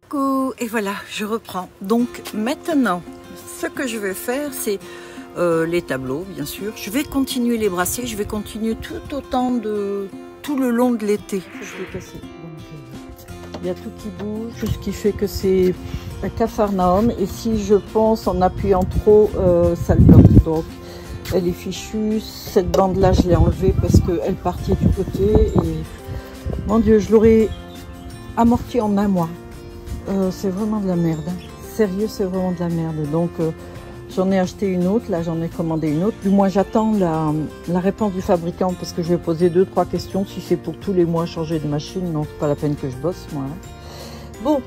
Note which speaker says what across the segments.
Speaker 1: Coucou, et voilà, je reprends. Donc maintenant, ce que je vais faire, c'est les tableaux, bien sûr. Je vais continuer les bracelets, je vais continuer tout le long de l'été. Je vais casser. Donc, il y a tout qui bouge, ce qui fait que c'est un capharnaüm. Et si je pense en appuyant trop, ça le bloque. Donc, elle est fichue. Cette bande-là, je l'ai enlevée parce qu'elle partait du côté. Et mon Dieu, je l'aurais amorti en un mois. C'est vraiment de la merde. Sérieux, c'est vraiment de la merde. Donc, j'en ai acheté une autre. Là, j'en ai commandé une autre. Du moins, j'attends la réponse du fabricant parce que je vais poser 2-3 questions. Si c'est pour tous les mois changer de machine, non, c'est pas la peine que je bosse, moi. Hein. Bon,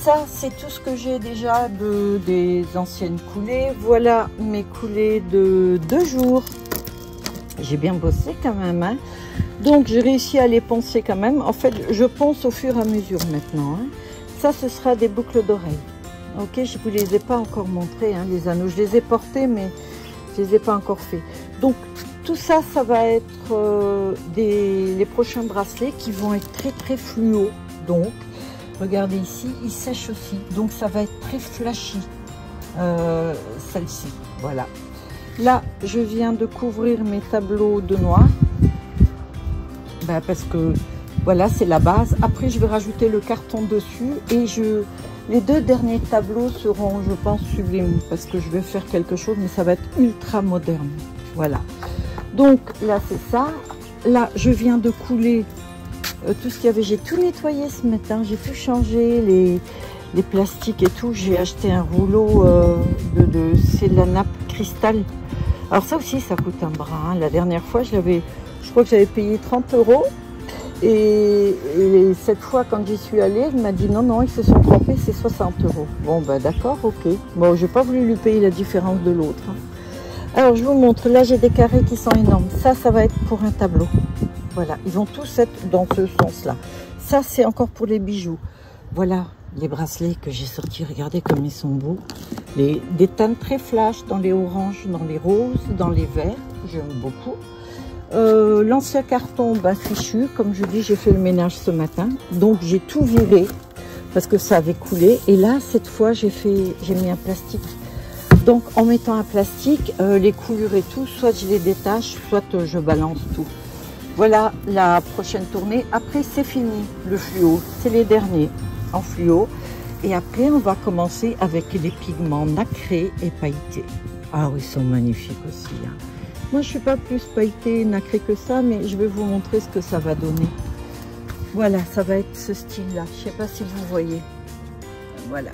Speaker 1: ça, c'est tout ce que j'ai déjà des anciennes coulées. Voilà mes coulées de 2 jours. J'ai bien bossé quand même. Hein. Donc, j'ai réussi à les poncer quand même. En fait, je ponce au fur et à mesure maintenant. Hein. Ça, ce sera des boucles d'oreilles. Ok, je ne vous les ai pas encore montrées, hein, les anneaux. Je les ai portés, mais je ne les ai pas encore faits. Donc, tout ça, ça va être les prochains bracelets qui vont être très, très fluo. Donc, regardez ici, ils sèchent aussi. Donc, ça va être très flashy, celle-ci. Voilà. Là, je viens de couvrir mes tableaux de noir. Ben, parce que... Voilà, c'est la base. Après, je vais rajouter le carton dessus et les 2 derniers tableaux seront, je pense, sublimes parce que je vais faire quelque chose, mais ça va être ultra moderne. Voilà. Donc là, c'est ça. Là, je viens de couler tout ce qu'il y avait. J'ai tout nettoyé ce matin. J'ai tout changé, les plastiques et tout. J'ai acheté un rouleau c'est de la nappe cristal. Alors ça aussi, ça coûte un bras. Hein. La dernière fois, je crois que j'avais payé 30 €. Et cette fois, quand j'y suis allée, il m'a dit non, ils se sont trompés, c'est 60 €. Bon, ben d'accord, ok. Bon, je n'ai pas voulu lui payer la différence de l'autre. Hein. Alors, je vous montre. Là, j'ai des carrés qui sont énormes. Ça va être pour un tableau. Voilà, ils vont tous être dans ce sens-là. Ça, c'est encore pour les bijoux. Voilà les bracelets que j'ai sortis. Regardez comme ils sont beaux. Des teintes très flash dans les oranges, dans les roses, dans les verts. J'aime beaucoup. L'ancien carton fichu, comme je dis, j'ai fait le ménage ce matin, donc j'ai tout viré parce que ça avait coulé. Et là, cette fois, j'ai mis un plastique. Donc, en mettant un plastique, les coulures et tout, soit je les détache, soit je balance tout. Voilà la prochaine tournée. Après, c'est fini le fluo. C'est les derniers en fluo. Et après, on va commencer avec les pigments nacrés et pailletés. Ah oui, ils sont magnifiques aussi. Hein. Moi, je ne suis pas plus pailletée, nacrée que ça, mais je vais vous montrer ce que ça va donner. Voilà, ça va être ce style-là. Je ne sais pas si vous voyez. Voilà.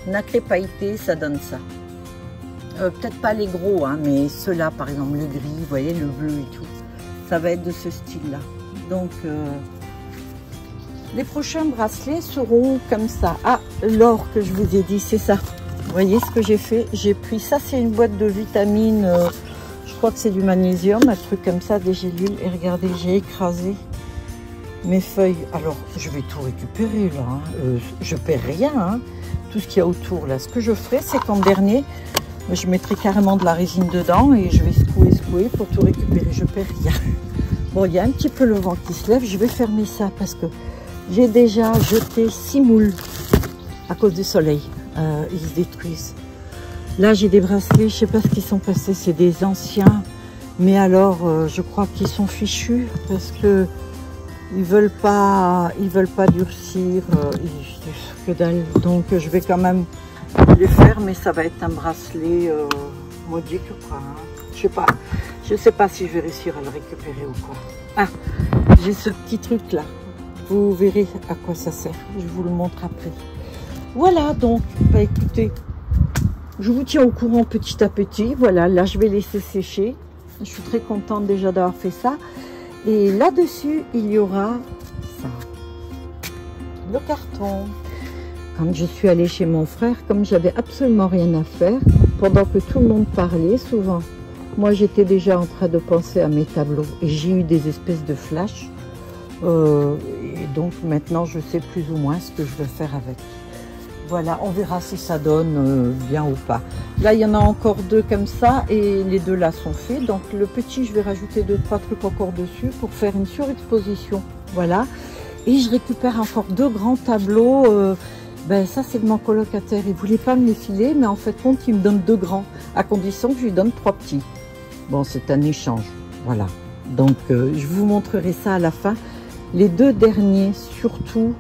Speaker 1: Nacré pailleté, ça donne ça. Peut-être pas les gros, hein, mais ceux-là, par exemple, le gris, vous voyez, le bleu et tout. Ça va être de ce style-là. Donc, les prochains bracelets seront comme ça. Ah, l'or que je vous ai dit, c'est ça. Vous voyez ce que j'ai fait? J'ai pris ça, c'est une boîte de vitamines... je crois que c'est du magnésium, un truc comme ça, des gélules. Et regardez, j'ai écrasé mes feuilles. Alors, je vais tout récupérer là. Hein. Je perds rien. Hein. Tout ce qu'il y a autour là. Ce que je ferai, c'est qu'en dernier, je mettrai carrément de la résine dedans et je vais secouer pour tout récupérer. Je perds rien. Bon, il y a un petit peu le vent qui se lève. Je vais fermer ça parce que j'ai déjà jeté 6 moules à cause du soleil. Ils se détruisent. Là, j'ai des bracelets, je sais pas ce qui sont passés, c'est des anciens. Mais alors, je crois qu'ils sont fichus parce que ils veulent pas durcir, que dalle. Donc, je vais quand même les faire, mais ça va être un bracelet modique, quoi. Hein. Je sais pas si je vais réussir à le récupérer ou quoi. Ah, j'ai ce petit truc là. Vous verrez à quoi ça sert. Je vous le montre après. Voilà, donc, écoutez. Je vous tiens au courant petit à petit. Voilà, là, je vais laisser sécher. Je suis très contente déjà d'avoir fait ça. Et là-dessus, il y aura ça. Le carton. Quand je suis allée chez mon frère, comme j'avais absolument rien à faire, pendant que tout le monde parlait souvent, moi, j'étais déjà en train de penser à mes tableaux. Et j'ai eu des espèces de flash. Et donc, maintenant, je sais plus ou moins ce que je veux faire avec. Voilà, on verra si ça donne bien ou pas. Là, il y en a encore 2 comme ça et les 2 là sont faits. Donc, le petit, je vais rajouter 2-3 trucs encore dessus pour faire une surexposition. Voilà. Et je récupère encore 2 grands tableaux Ben ça c'est de mon colocataire, il voulait pas me les filer, mais en fait compte il me donne 2 grands, à condition que je lui donne 3 petits. Bon, c'est un échange, voilà. Donc je vous montrerai ça à la fin. Les 2 derniers surtout,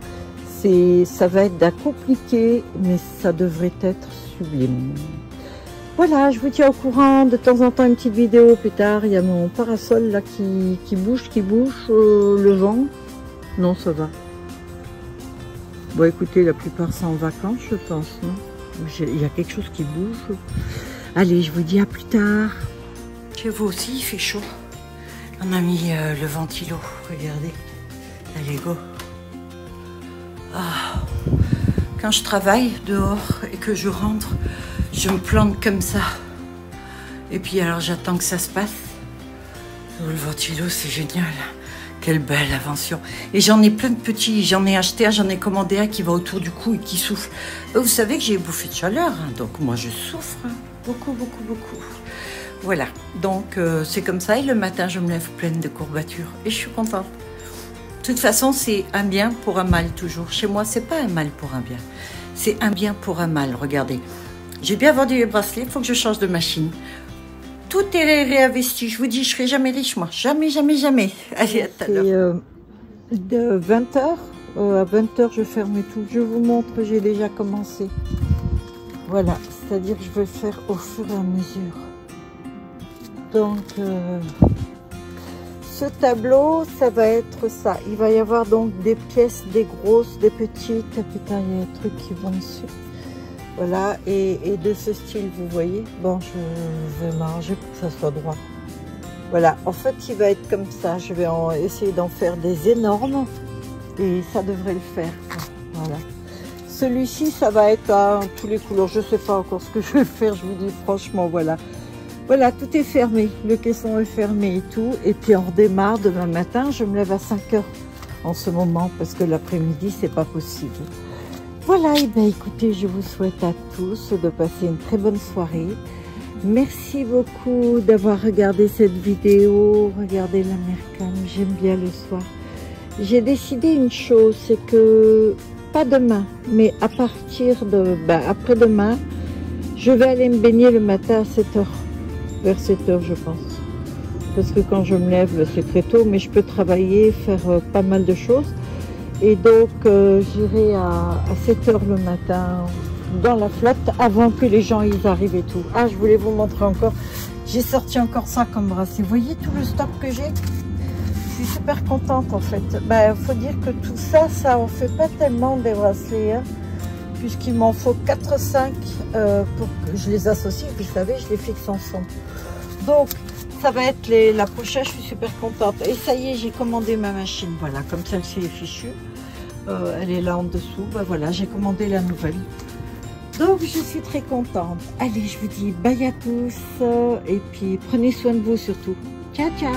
Speaker 1: ça va être compliqué, mais ça devrait être sublime. Voilà, je vous tiens au courant, de temps en temps une petite vidéo plus tard. Il y a mon parasol là qui bouge, le vent. Non, ça va. Bon, écoutez, la plupart sont en vacances, je pense, non? Il y a quelque chose qui bouge. Allez, je vous dis à plus tard. Chez vous aussi, il fait chaud. On a mis le ventilo, regardez. Allez, go. Ah. Quand je travaille dehors et que je rentre, je me plante comme ça. Et puis alors, j'attends que ça se passe. Le ventilo, c'est génial. Quelle belle invention. Et j'en ai plein de petits. J'en ai acheté un, j'en ai commandé un qui va autour du cou et qui souffle. Vous savez que j'ai bouffé de chaleur, hein, donc moi je souffre. Hein. Beaucoup, beaucoup, beaucoup. Voilà. Donc c'est comme ça. Et le matin, je me lève pleine de courbatures. Et je suis contente. De toute façon, c'est un bien pour un mal toujours. Chez moi, c'est pas un mal pour un bien. C'est un bien pour un mal. Regardez. J'ai bien vendu les bracelets. Il faut que je change de machine. Tout est réinvesti. Je vous dis, je serai jamais riche, moi. Jamais, jamais, jamais. Allez, à tout à l'heure. De 20h. À 20h, je ferme tout. Je vous montre, j'ai déjà commencé. Voilà. C'est-à-dire que je vais faire au fur et à mesure. Donc, ce tableau, ça va être ça. Il va y avoir donc des pièces, des grosses, des petites. Ah, putain, il y a des trucs qui vont dessus. Voilà, et de ce style, vous voyez. Bon, je vais m'arranger pour que ça soit droit. Voilà, en fait, il va être comme ça. Je vais essayer d'en faire des énormes. Et ça devrait le faire. Voilà. Celui-ci, ça va être à tous les couleurs. Je ne sais pas encore ce que je vais faire, je vous dis franchement, voilà. Voilà, tout est fermé. Le caisson est fermé et tout. Et puis, on redémarre demain matin. Je me lève à 5 h en ce moment parce que l'après-midi, c'est pas possible. Voilà, et bien écoutez, je vous souhaite à tous de passer une très bonne soirée. Merci beaucoup d'avoir regardé cette vidéo. Regardez la mer calme, j'aime bien le soir. J'ai décidé une chose, c'est que, pas demain, mais à partir de, après-demain, je vais aller me baigner le matin à 7 h. Vers 7 h, je pense. Parce que quand je me lève, c'est très tôt, mais je peux travailler, faire pas mal de choses. Et donc, j'irai à 7 h le matin dans la flotte avant que les gens ils arrivent et tout. Ah, je voulais vous montrer encore. J'ai sorti encore ça comme bracelet. Vous voyez tout le stock que j'ai? Je suis super contente en fait. Ben, faut dire que tout ça, ça en fait pas tellement des bracelets. Hein, puisqu'il m'en faut 4-5 pour que je les associe. Vous savez, je les fixe ensemble. Donc, ça va être la prochaine. Je suis super contente. Et ça y est, j'ai commandé ma machine. Voilà, comme celle-ci est fichue. Elle est là en dessous. Ben voilà, j'ai commandé la nouvelle. Donc, je suis très contente. Allez, je vous dis bye à tous. Et puis, prenez soin de vous surtout. Ciao, ciao.